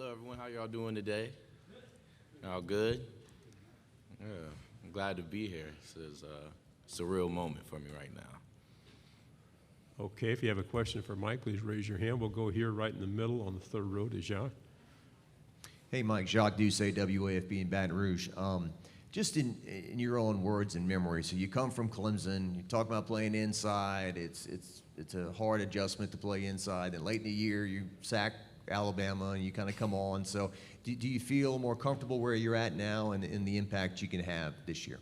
Hello, everyone. How y'all doing today? All good? Yeah, I'm glad to be here. This is a surreal moment for me right now. Okay, if you have a question for Mike, please raise your hand. We'll go here right in the middle on the third row to Jacques. Hey, Mike, Jacques Doucet, WAFB in Baton Rouge. Just in your own words and memory, so you come from Clemson, you talk about playing inside, it's a hard adjustment to play inside, and late in the year you sack Alabama and you kind of come on. So do you feel more comfortable where you're at now and the impact you can have this year?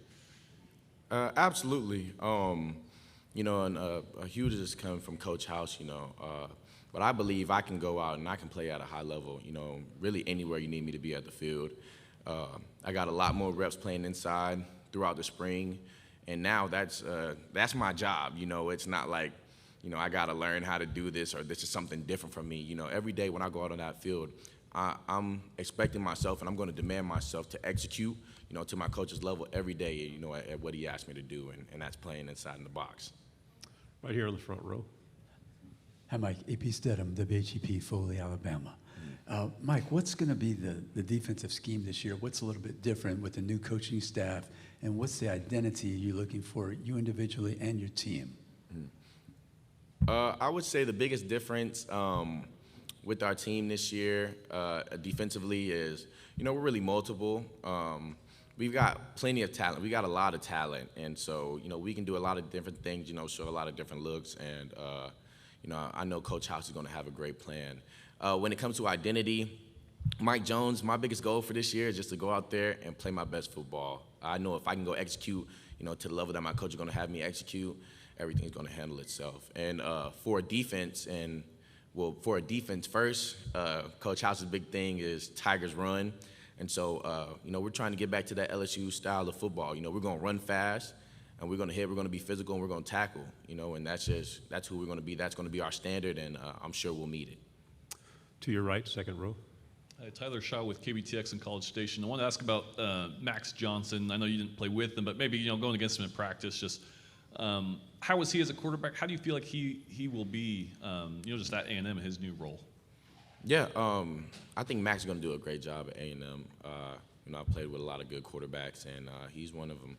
Absolutely. And a huge is coming from Coach House, but I believe I can go out and I can play at a high level, really anywhere you need me to be at the field. I got a lot more reps playing inside throughout the spring, and now that's my job. It's not like, I got to learn how to do this or this is something different from me. Every day when I go out on that field, I'm expecting myself and I'm going to demand myself to execute, to my coach's level every day, at what he asked me to do, and that's playing inside in the box. Right here in the front row. Hi, Mike. A.P. Stedham, WHEP, Foley, Alabama. Mike, what's going to be the defensive scheme this year? What's a little bit different with the new coaching staff, and what's the identity you're looking for, you individually and your team? I would say the biggest difference with our team this year defensively is, we're really multiple. We've got plenty of talent. We got a lot of talent, and so, we can do a lot of different things, show a lot of different looks, and, I know Coach House is going to have a great plan. When it comes to identity, Mike Jones, my biggest goal for this year is just to go out there and play my best football. I know if I can go execute, to the level that my coach is going to have me execute, everything's going to handle itself. And for a defense first, Coach House's big thing is Tigers run. And so, we're trying to get back to that LSU style of football. We're going to run fast, and we're going to hit, we're going to be physical, and we're going to tackle, and that's who we're going to be. That's going to be our standard, and I'm sure we'll meet it. To your right, second row. Hi, Tyler Shaw with KBTX in College Station. I want to ask about Max Johnson. I know you didn't play with him, but maybe, going against him in practice, just how was he as a quarterback? How do you feel like he will be, just at A&M in his new role? Yeah, I think Max is going to do a great job at A&M. I've played with a lot of good quarterbacks, and he's one of them.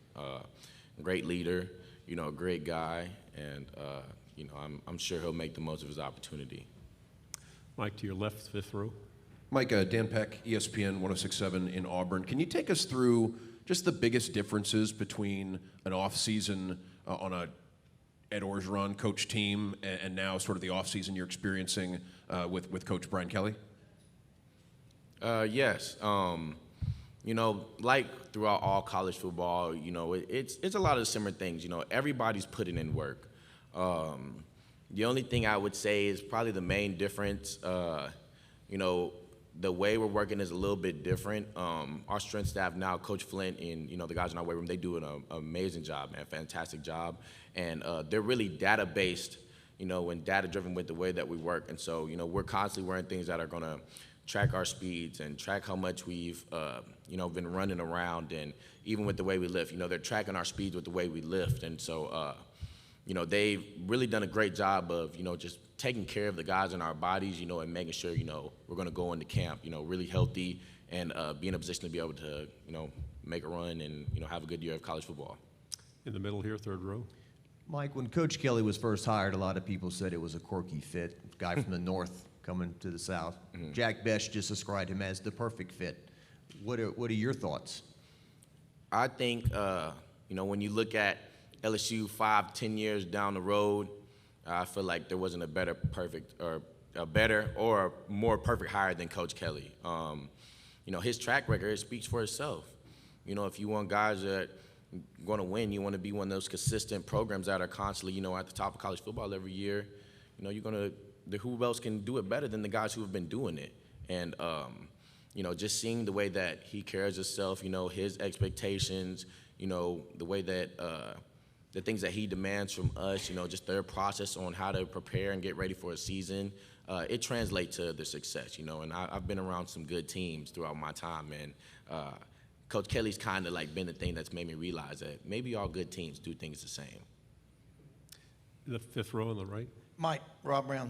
Great leader, a great guy, and, I'm sure he'll make the most of his opportunity. Mike, to your left, fifth row. Mike, Dan Peck, ESPN 106.7 in Auburn. Can you take us through just the biggest differences between an off-season on a Ed Orgeron coach team and now sort of the off-season you're experiencing with Coach Brian Kelly? Yes. Like throughout all college football, it's a lot of similar things. Everybody's putting in work. The only thing I would say is probably the main difference, the way we're working is a little bit different. Our strength staff now, Coach Flint and, the guys in our weight room, they do an amazing job, man, fantastic job. And they're really data-based, and data-driven with the way that we work. And so, we're constantly wearing things that are going to track our speeds and track how much we've, been running around. And even with the way we lift, they're tracking our speeds with the way we lift. And so, they've really done a great job of, just taking care of the guys in our bodies, and making sure, we're going to go into camp, really healthy and be in a position to be able to, make a run and, have a good year of college football. In the middle here, third row. Mike, when Coach Kelly was first hired, a lot of people said it was a quirky fit, guy from the north coming to the south. Mm-hmm. Jack Bech just described him as the perfect fit. What are your thoughts? I think, when you look at LSU 5-10 years down the road, I feel like there wasn't a better or more perfect hire than Coach Kelly. His track record speaks for itself. If you want guys that are going to win, you want to be one of those consistent programs that are constantly, at the top of college football every year. Who else can do it better than the guys who have been doing it? And just seeing the way that he carries himself, his expectations, the way that the things that he demands from us, just their process on how to prepare and get ready for a season, it translates to the success, and I've been around some good teams throughout my time, and Coach Kelly's kind of like been the thing that's made me realize that maybe all good teams do things the same. The fifth row on the right. Mike, Rob Brown,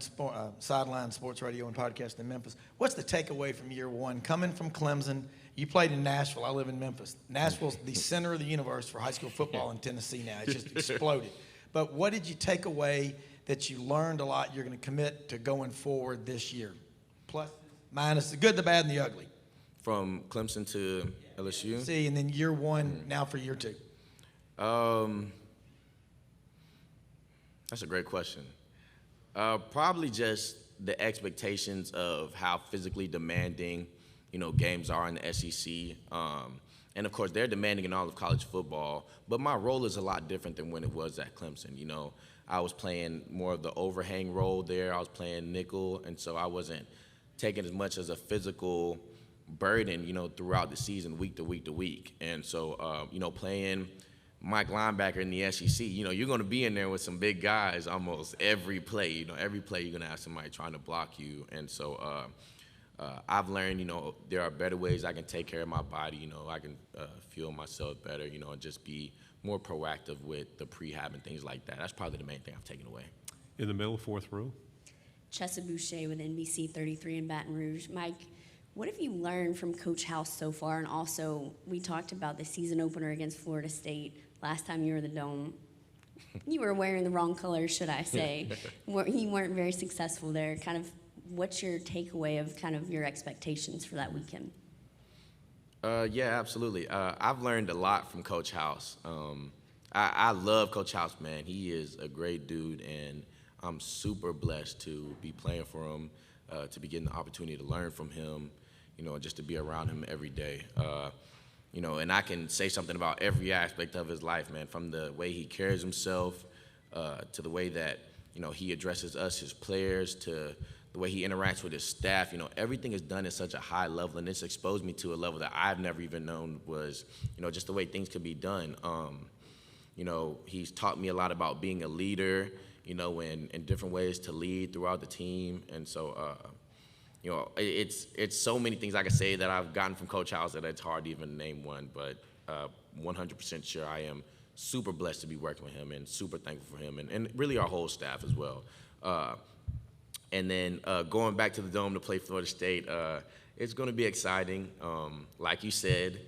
Sideline Sports Radio and Podcast in Memphis. What's the takeaway from year one? Coming from Clemson, you played in Nashville. I live in Memphis. Nashville's the center of the universe for high school football in Tennessee now. It's just exploded. But what did you take away that you learned a lot you're going to commit to going forward this year? Plus, minus, the good, the bad, and the ugly. From Clemson to LSU? See, and then year one, now for year two. That's a great question. Probably just the expectations of how physically demanding, games are in the SEC. And of course, they're demanding in all of college football. But my role is a lot different than when it was at Clemson. I was playing more of the overhang role there. I was playing nickel, and so I wasn't taking as much as a physical burden, throughout the season, week to week to week. And so, playing Mike linebacker in the SEC, you're going to be in there with some big guys almost every play. Every play you're going to have somebody trying to block you. And so I've learned, there are better ways I can take care of my body. I can fuel myself better, and just be more proactive with the prehab and things like that. That's probably the main thing I've taken away. In the middle, fourth row. Chessa Boucher with NBC 33 in Baton Rouge. Mike, what have you learned from Coach House so far? And also, we talked about the season opener against Florida State. Last time you were in the Dome, you were wearing the wrong colors, should I say. You weren't very successful there. Kind of, what's your takeaway of kind of your expectations for that weekend? Yeah, absolutely. I've learned a lot from Coach House. I love Coach House, man. He is a great dude, and I'm super blessed to be playing for him, to be getting the opportunity to learn from him, just to be around him every day. And I can say something about every aspect of his life, man, from the way he carries himself to the way that, he addresses us, his players, to the way he interacts with his staff. Everything is done at such a high level, and it's exposed me to a level that I've never even known was, just the way things could be done. He's taught me a lot about being a leader, in different ways to lead throughout the team. And so, it's so many things I could say that I've gotten from Coach House that it's hard to even name one, but 100% sure I am super blessed to be working with him and super thankful for him and really our whole staff as well. And then going back to the Dome to play Florida State, it's going to be exciting. Like you said,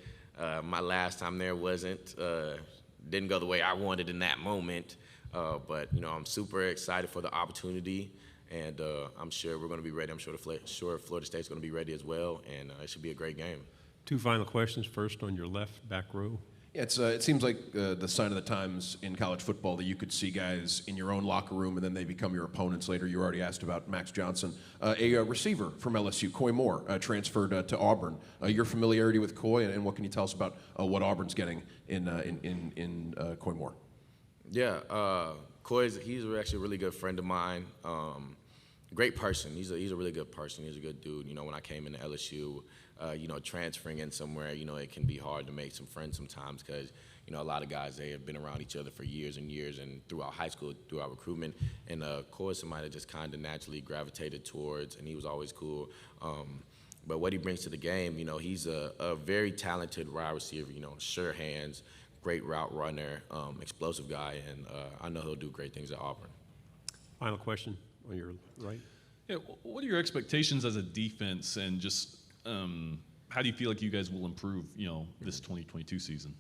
my last time there didn't go the way I wanted in that moment, but I'm super excited for the opportunity. And I'm sure we're going to be ready. I'm sure Florida State's going to be ready as well, and it should be a great game. Two final questions. First on your left, back row. Yeah, it seems like the sign of the times in college football that you could see guys in your own locker room and then they become your opponents later. You already asked about Max Johnson. A receiver from LSU, Coy Moore, transferred to Auburn. Your familiarity with Coy, and what can you tell us about what Auburn's getting in Coy Moore? Yeah, he's actually a really good friend of mine. Great person. He's a really good person. He's a good dude. When I came into LSU, transferring in somewhere, it can be hard to make some friends sometimes because, a lot of guys, they have been around each other for years and years and throughout high school, throughout recruitment. And Coy is somebody that just kind of naturally gravitated towards, and he was always cool. But what he brings to the game, he's a very talented wide receiver, sure hands, great route runner, explosive guy, and I know he'll do great things at Auburn. Final question on your right. Yeah, what are your expectations as a defense, and just how do you feel like you guys will improve, this 2022 season?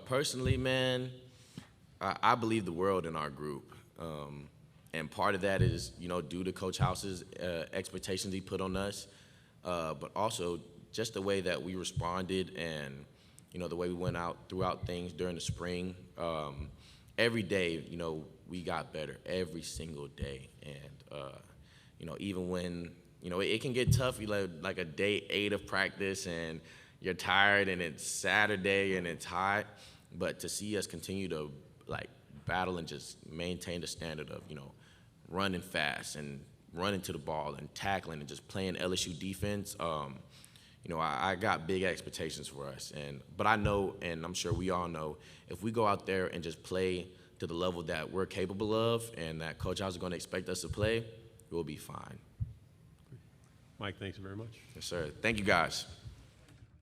Personally, man, I believe the world in our group. And part of that is, due to Coach House's expectations he put on us, but also just the way that we responded and, the way we went out throughout things during the spring. Every day, we got better every single day. And, even when, it can get tough, like a day 8 of practice and you're tired and it's Saturday and it's hot, but to see us continue to, battle and just maintain the standard of, running fast and running to the ball and tackling and just playing LSU defense, I got big expectations for us. But I know, and I'm sure we all know, if we go out there and just play to the level that we're capable of and that Coach House is going to expect us to play, we'll be fine. Mike, thanks very much. Yes, sir. Thank you, guys.